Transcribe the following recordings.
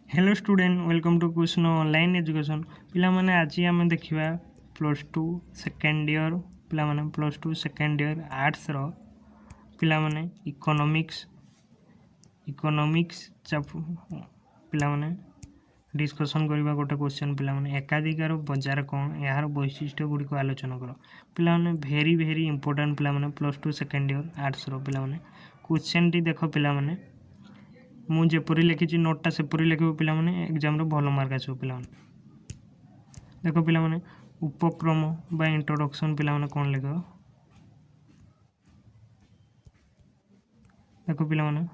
Hello student welcome to Krishna online education पिला माने आज आम देखा +2 सेकेंड ईयर पिला माने +2 सेकेंड ईयर आर्ट्स रो पिला माने इकोनॉमिक्स पिला माने डिस्कशन करबा गोटे क्वेश्चन पिला माने एकाधिकार बजार कौन यार वैशिष्ट्य गुडी को आलोचना करो पिला माने वेरी इंपोर्टेंट पिला माने +2 सेकेंड ईयर आर्ट्स रो पिला माने क्वेश्चन टी देखो पिला माने मुझेपरी लिखी नोटा सेपरी लिख पे एग्जाम भल मार्क आस पे देख पे उपक्रम बा इंट्रोडक्शन पे कौन लिख देख पे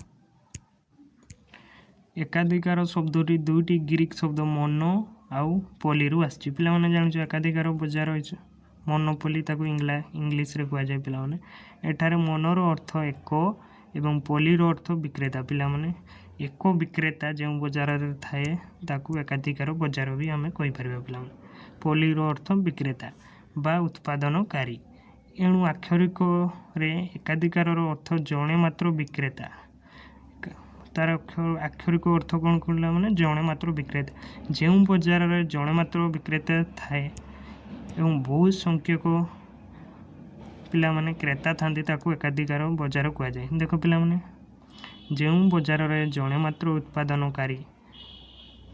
एकाधिकार शब्दी दुईटी ग्रीक शब्द मोनो आउ पली रु आसी पे जान एकाधिकार बजार मोनोपोली इंग्लीश रे कहुए पे एठारे मोनोर अर्थ एक एवं पलीर अर्थ विक्रेता पिला एक विक्रेता जो बजार थाए ताकू एकाधिकार बजार भी आम कहीपर पे पलीर अर्थ विक्रेता बा उत्पादनकारी एणु आक्षरिक एकाधिकार अर्थ जड़े मात्र विक्रेता तार आक्षरिक अर्थ कौन कहला माने जड़े मात्र विक्रेता जो बजार जड़े मात्र विक्रेता थाए एवं बहुत संख्यक पिला माने क्रेता थांती ताकू एकाधिकार बजार कहुए देख पिला माने जो बजार जड़े मात्र उत्पादनकारी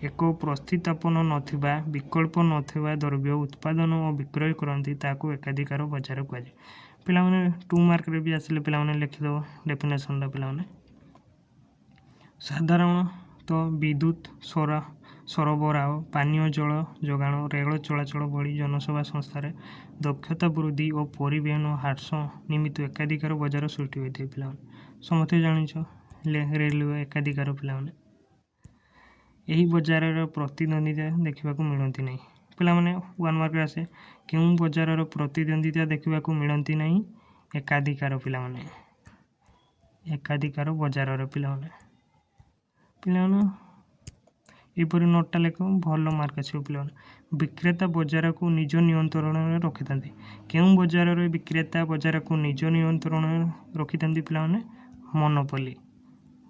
एक प्रस्थितापन नथिबा विकल्प नथिबा द्रव्य उत्पादन और विक्रय करती ताकू एकाधिकार बजार कहुए पिला माने 2 मार्क रे भी आसिले पिला माने लिखिदो डेफिनेशन ला पिला माने साधारण तो विद्युत सरबराह पानीय जल जोगाण रेल चलाचल भली जनसेवा संस्थार दक्षता वृद्धि और परिवहन ह्रास निमित्त एकाधिकार बजार सृष्टि होता है पिला समस्ते जानिछ रेलवे एकाधिकार पिला यही बजार प्रतिद्वंदिता देखा मिलती ना पिला 1 मार्क आसे क्यों बजार प्रतिद्वंदिता देखा मिलती ना एकाधिकार पिला एकाधिकार बजार पिला यहपरी नोटा लेख भल मार्क आस पे विक्रेता बजार को निज नियंत्रण में रखी था क्यों बजार विक्रेता बजार को निज नियंत्रण में रखी था पिला मोनोपोली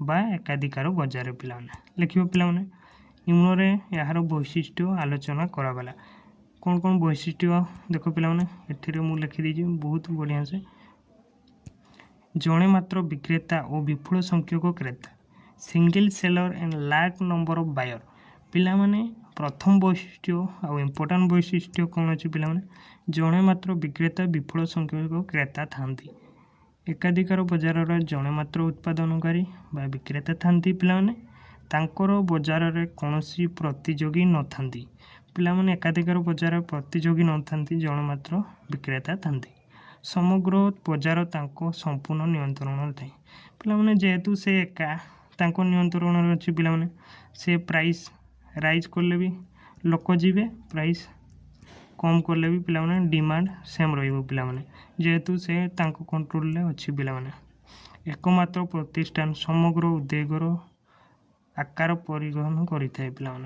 बा एकाधिकार बजार पिला लिख पिला निम्न यार वैशिष्ट्य आलोचना करागला कौन कौन वैशिष्ट्य देख पिला एठिरे मु लिखिदी बहुत बढ़िया से जड़े मात्र विक्रेता और विपुल संख्यक क्रेता single seller and large number of buyer पिला प्रथम वैशिष्ट्य आ इम्पोर्टाट वैशिष्ट्य कौन अच्छी पिला जड़े मात्र विक्रेता विपुल संख्यक क्रेता थांती एकाधिकार बजार जड़े मात्र उत्पादनकारी बा विक्रेता थांती पिला तांकर बजार कौन प्रतियोगी न थांती पिला एकाधिकार बजार प्रतियोगी न थांती जड़े मात्र विक्रेता थांती समग्र बजार तांको संपूर्ण नियंत्रण थाए पिला जेहेतु से एका तांको नियंत्रण अच्छी पिला से प्राइस राइज कले भी लोक जीवे प्राइस कम कले भी पिला डिमांड सेम रहा जेहेतु से तांको कंट्रोल अच्छी पिला एकमात्र प्रतिष्ठान समग्र उद्योगर आकार परिवहन करें पिला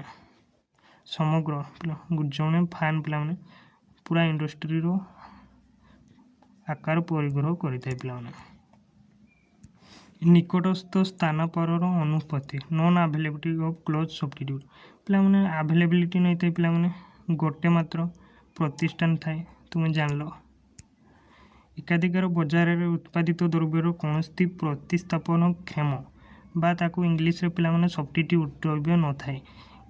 समग्र जड़े फान पिला पूरा इंडस्ट्री रो आकार परिग्रह करें पिला निकटस्थ स्थान पर अनुपस्थिति non availability of close substitute पिला अवेलेबिलिटी नहीं थे पिला गोटे मात्र प्रतिष्ठान थाए तुम जान लो एकाधिकार बजार उत्पादित द्रव्यर कौन प्रतिस्थापन क्षम बा ताकू इंग्लीश रे पिला सब्स्टिट्यूट द्रव्य न थाए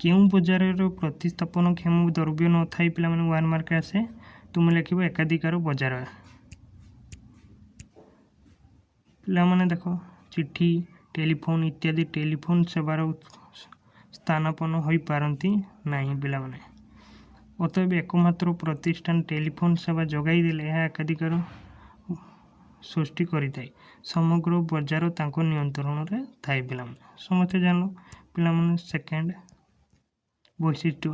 क्यों बजार प्रतिस्थापन क्षम द्रव्य न थाए पिला 1 मार्क आसे तुम लिख एकाधिकार बजार पिला देख चिट्ठी टेलीफोन इत्यादि टेलीफोन सेवार स्थानापन हो पारती नहीं पिला अतएव एकमात्र प्रतिष्ठान टेलीफोन सेवा जगाई देले यह एकाधिकार सृष्टि करें समग्र बजार तांको नियंत्रण रे थाए पिला समस्ते जान पिला सेकेंड वैशिष्ट्य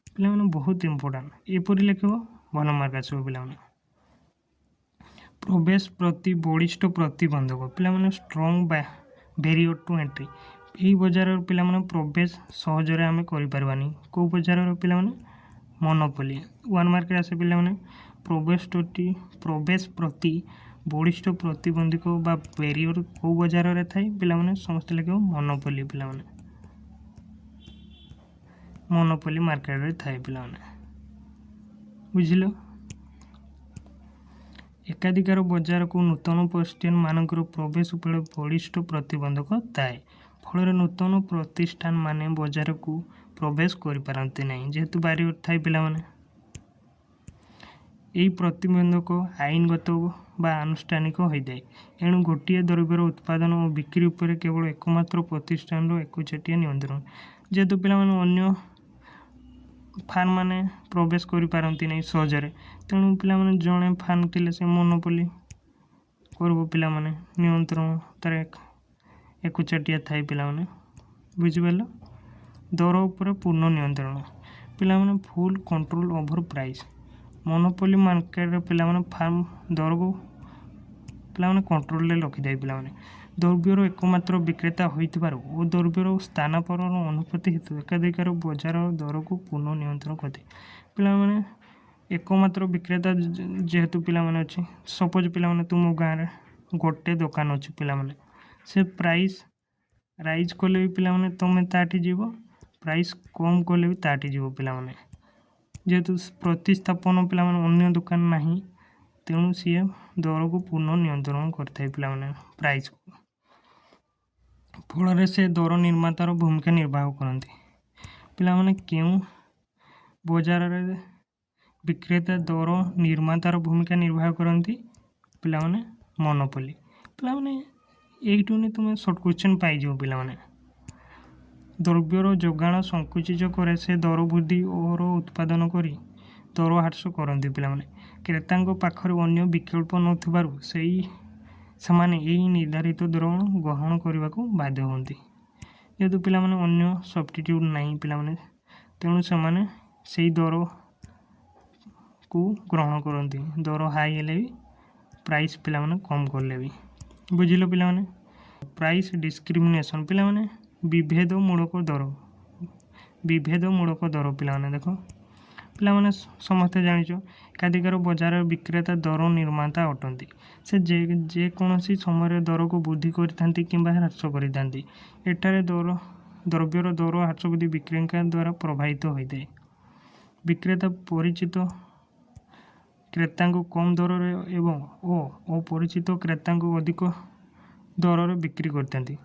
पिला बहुत इंपोर्टाट एपरी लिख भल मार्क आस पिला प्रवेश प्रति बलिष्ठ प्रतिबंधक पिला स्ट्रंग बैरियर टू एंट्री यही बजार पिला प्रवेश सहजरे आम करें कौ बजार पिला मोनोपोली 1 मार्क आसे पिला प्रवेश प्रति बलिष्ठ प्रतिबंधक बा बैरियर कौ बजार थाए पिला समस्त लिखे मोनोपोली पिला मोनोपोली मार्केट रे थाए पिलाने बुझिल। एकाधिकार बजार को नूतन प्रतिष्ठान मानकर प्रवेश उपरे बलिष्ठ प्रतिबंधक थाए फल नूतन प्रतिष्ठान माने बजार को प्रवेश कर पारती नहीं जेहेतु बारियर थाए पिलाने। यही प्रतिबंधक आईनगत बा आनुष्ठानिक होता है एणु गोटे द्रव्यर उत्पादन और बिक्री उपर केवल एकमात्र प्रतिष्ठान एकचेटिया नियंत्रण जेहेतु पिला अन्य फार्म मैंने प्रवेश कर पारती नहीं सहजरे तेणु पिला जड़े फार्म थे से मोनोपोली कर पिला नियंत्रण तार एकचेटिया थाए पिला बुझिपार। दर उपर पूर्ण नियंत्रण पिला full control over price monopoly market पिला फार्म दर को पिला कंट्रोल रखिदे पिला द्रव्यर एकमात्र विक्रेता होइतिबार और द्रव्यर स्थानापर अनुपति हेतु एकाधिकार बजार दर को पूर्ण नियंत्रण करते पिला एकमात्र विक्रेता जेहेतु पिला अच्छी सपोज पिला तुम गाँव में गोटे दुकान अच्छी पिला से प्राइस राइज कले भी पिला तुम्हें ताटी जीव प्राइस कम कले भी ताटी जीव पिला जेहेतु प्रतिस्थापन पिला अन्य दुकान नहीं तेणु सी दर को पूर्ण नियंत्रण करते पिला प्राइस को फल से दर निर्मातार भूमिका निर्वाह करती पिला क्यों बजार रे विक्रेता दर निर्मातार भूमिका निर्वाह करती पिला मोनोपोली पिला यही तुम सर्ट क्वेश्चन पाइज पिला द्रव्यर जोगाण संकुचित करे से दर वृद्धि और उत्पादन करी दर ह्रास करती पिला क्रेता पाखर अन्य विकल्प नथिबारु सेमाने यही निर्धारित दर ग्रहण करने को बाध्य होती जेहेतु पिला अन्य सब्स्टिट्यूट नहीं पिला तेणु से दर को ग्रहण करती दर हाई हेले भी प्राइस पिला कम कले भी बुझिल पिला प्राइस डिस्क्रिमिनेशन पिला विभेदमूलक दर पिला देख पिला समस्ते जाच एकाधिकार बजार विक्रेता दर निर्माता अटंती से जेकोसी समय दर को वृद्धि करते कि ह्रास करते एठारे द्रव्यर दर ह्रास वृद्धि विक्रेता द्वारा प्रभावित होता है विक्रेता परिचित क्रेता को कम दर एवं अपरिचित क्रेता को अधिक दर बिक्री करते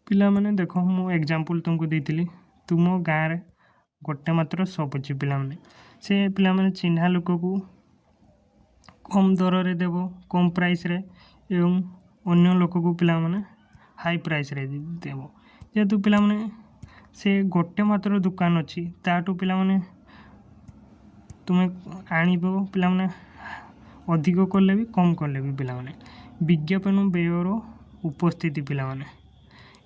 पिला देख मु एग्जांपल तुमको देती तुम गाँव में गोटे मात्र शॉप अच्छी पिला से पिला चिन्हा लोक को कम दर रे देव कम प्राइस रे एवं अन्य लोक को पिला हाई प्राइस रे देव जेहेतु पिला से गोटे मात्र दुकान अच्छी ताठू पिला तुम्हें आनिब पिला अधिक कले भी कम कले भी पिला विज्ञापन व्ययर उपस्थिति पिला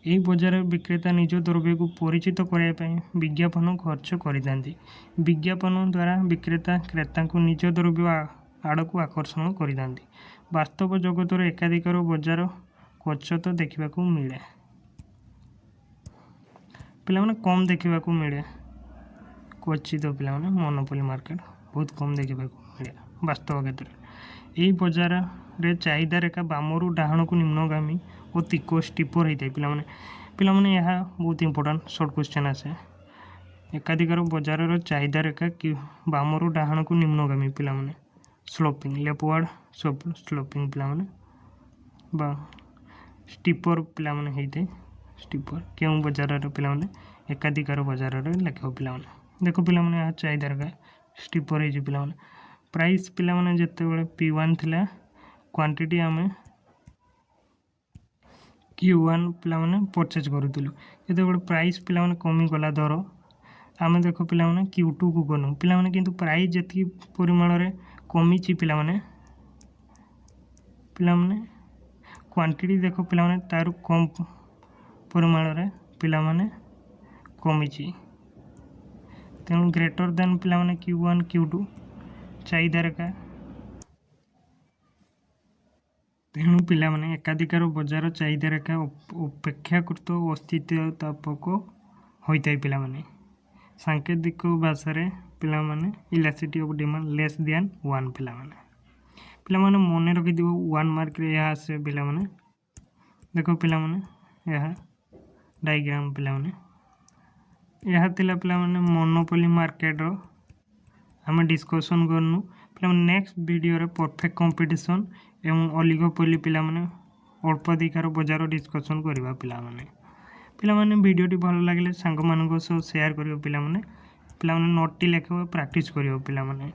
यही बजार विक्रेता निज द्रव्य को परिचित करने विज्ञापन खर्च करते विज्ञापन द्वारा विक्रेता क्रेता को निज द्रव्य आड़ को आकर्षण करते वास्तव जगत एकाधिकार बजार क्वचित देखा मिले पिला कम देखा मिले क्वचित पिला मोनोपोली मार्केट बहुत कम देखा मिले वास्तव क्षेत्र में यही बजार रे चाहिदा रेखा बामरू डाहाण को निम्नगामी और तिको स्टीपर होता है पिला यह बहुत इंपोर्टेंट शॉर्ट क्वेश्चन आसे एकाधिकार बजार चाहिदा रेखा कि बामरू डाहाण को निम्नगामी पिला स्लोपिंग लेपवर्ड स्लोपिंग पिला बा स्टीपर पिला होता है स्टीपर क्यों बजार पिला एकाधिकार बजार लेख पिला देख पिला यहाँ चाहिदा रेखा स्टीपर हो पिला प्राइस पिला जिते P1 थिला क्वांटिटी आम Q1 पिला परचेज करूँ जो प्राइस पिला कमीगला दर आम देख पिला Q2 को गलु पिला किंतु प्राइस जी परिमाण में कमी पिला क्वांटिटी देख पिला तार कम परिमाण में पिला कमी तेणु ग्रेटर देन पिला Q1 Q2 चाहिदा रेखा तेणु पिला एकाधिकार बजार चाहिदा रेखा अपेक्षाकृत अस्तित्वतापक होता है पिला सांकेतिक भाषा पिला elasticity of demand less than 1 पिला मन रखिद 1 मार्क रे यह आसे पिला देख पिला यह डायग्राम पिला यह थिला पिलामाने मोनोपोली मार्केट आम डिस्कसन करनु पे नेक्स्ट वीडियो रे परफेक्ट कंपटीशन एवं ओलिगोपोली पिलामाने अल्प अधिकार बजार डिस्कसन करबा पिलामाने वीडियोटी भल लागले सांग मानक सह शेयर करियो पिलामाने नोट टी लेखिबो प्रैक्टिस करियो पिलामाने।